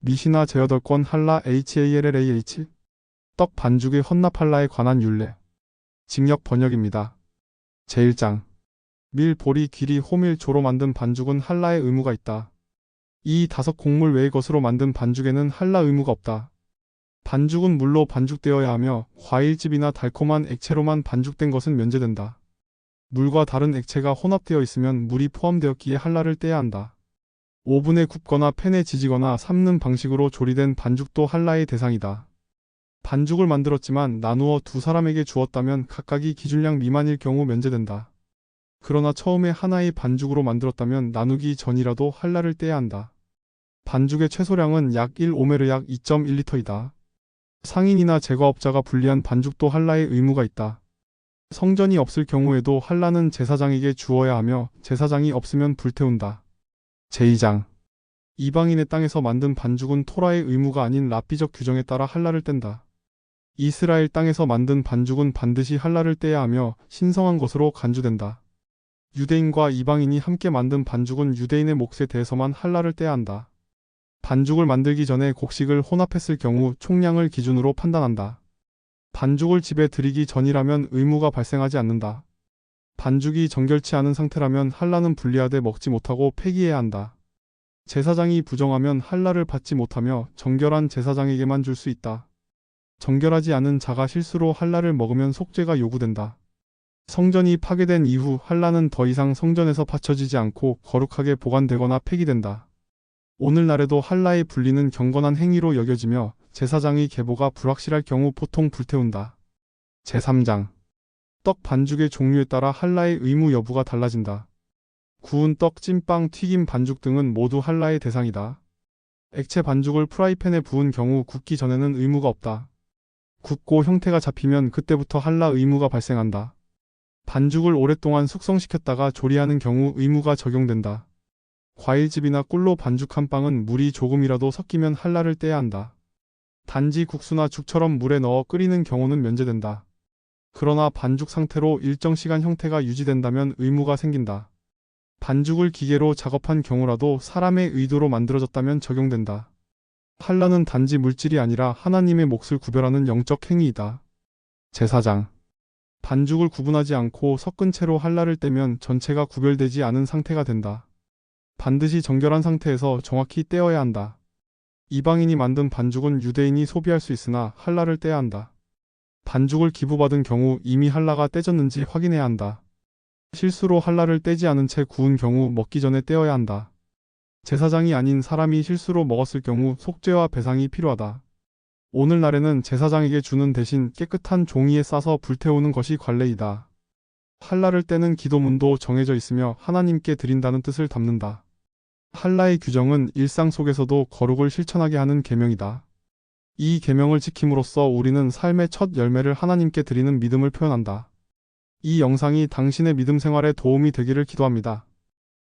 미시나 제8권 할라 HALLAH 떡 반죽의 헌납 할라에 관한 율례 직역 번역입니다. 제1장 밀, 보리, 귀리, 호밀, 조로 만든 반죽은 할라의 의무가 있다. 이 5곡물 외의 것으로 만든 반죽에는 할라 의무가 없다. 반죽은 물로 반죽되어야 하며 과일즙이나 달콤한 액체로만 반죽된 것은 면제된다. 물과 다른 액체가 혼합되어 있으면 물이 포함되었기에 할라를 떼야 한다. 오븐에 굽거나 팬에 지지거나 삶는 방식으로 조리된 반죽도 할라의 대상이다. 반죽을 만들었지만 나누어 두 사람에게 주었다면 각각이 기준량 미만일 경우 면제된다. 그러나 처음에 하나의 반죽으로 만들었다면 나누기 전이라도 할라를 떼야 한다. 반죽의 최소량은 약 1오메르 약 2.1리터이다. 상인이나 제과업자가 분리한 반죽도 할라의 의무가 있다. 성전이 없을 경우에도 할라는 제사장에게 주어야 하며 제사장이 없으면 불태운다. 제2장 이방인의 땅에서 만든 반죽은 토라의 의무가 아닌 랍비적 규정에 따라 할라를 뗀다. 이스라엘 땅에서 만든 반죽은 반드시 할라를 떼야 하며 신성한 것으로 간주된다. 유대인과 이방인이 함께 만든 반죽은 유대인의 몫에 대해서만 할라를 떼야 한다. 반죽을 만들기 전에 곡식을 혼합했을 경우 총량을 기준으로 판단한다. 반죽을 집에 들이기 전이라면 의무가 발생하지 않는다. 반죽이 정결치 않은 상태라면 할라는 분리하되 먹지 못하고 폐기해야 한다. 제사장이 부정하면 할라를 받지 못하며 정결한 제사장에게만 줄 수 있다. 정결하지 않은 자가 실수로 할라를 먹으면 속죄가 요구된다. 성전이 파괴된 이후 할라는 더 이상 성전에서 바쳐지지 않고 거룩하게 보관되거나 폐기된다. 오늘날에도 할라의 분리는 경건한 행위로 여겨지며 제사장의 계보가 불확실할 경우 보통 불태운다. 제3장 떡 반죽의 종류에 따라 할라의 의무 여부가 달라진다. 구운 떡, 찐빵, 튀김 반죽 등은 모두 할라의 대상이다. 액체 반죽을 프라이팬에 부은 경우 굽기 전에는 의무가 없다. 굽고 형태가 잡히면 그때부터 할라 의무가 발생한다. 반죽을 오랫동안 숙성시켰다가 조리하는 경우 의무가 적용된다. 과일즙이나 꿀로 반죽한 빵은 물이 조금이라도 섞이면 할라를 떼야 한다. 단지 국수나 죽처럼 물에 넣어 끓이는 경우는 면제된다. 그러나 반죽 상태로 일정 시간 형태가 유지된다면 의무가 생긴다. 반죽을 기계로 작업한 경우라도 사람의 의도로 만들어졌다면 적용된다. 할라는 단지 물질이 아니라 하나님의 몫을 구별하는 영적 행위이다. 제4장 반죽을 구분하지 않고 섞은 채로 할라를 떼면 전체가 구별되지 않은 상태가 된다. 반드시 정결한 상태에서 정확히 떼어야 한다. 이방인이 만든 반죽은 유대인이 소비할 수 있으나 할라를 떼야 한다. 반죽을 기부받은 경우 이미 할라가 떼졌는지 확인해야 한다. 실수로 할라를 떼지 않은 채 구운 경우 먹기 전에 떼어야 한다. 제사장이 아닌 사람이 실수로 먹었을 경우 속죄와 배상이 필요하다. 오늘날에는 제사장에게 주는 대신 깨끗한 종이에 싸서 불태우는 것이 관례이다. 할라를 떼는 기도문도 정해져 있으며 하나님께 드린다는 뜻을 담는다. 할라의 규정은 일상 속에서도 거룩을 실천하게 하는 계명이다. 이 계명을 지킴으로써 우리는 삶의 첫 열매를 하나님께 드리는 믿음을 표현한다. 이 영상이 당신의 믿음 생활에 도움이 되기를 기도합니다.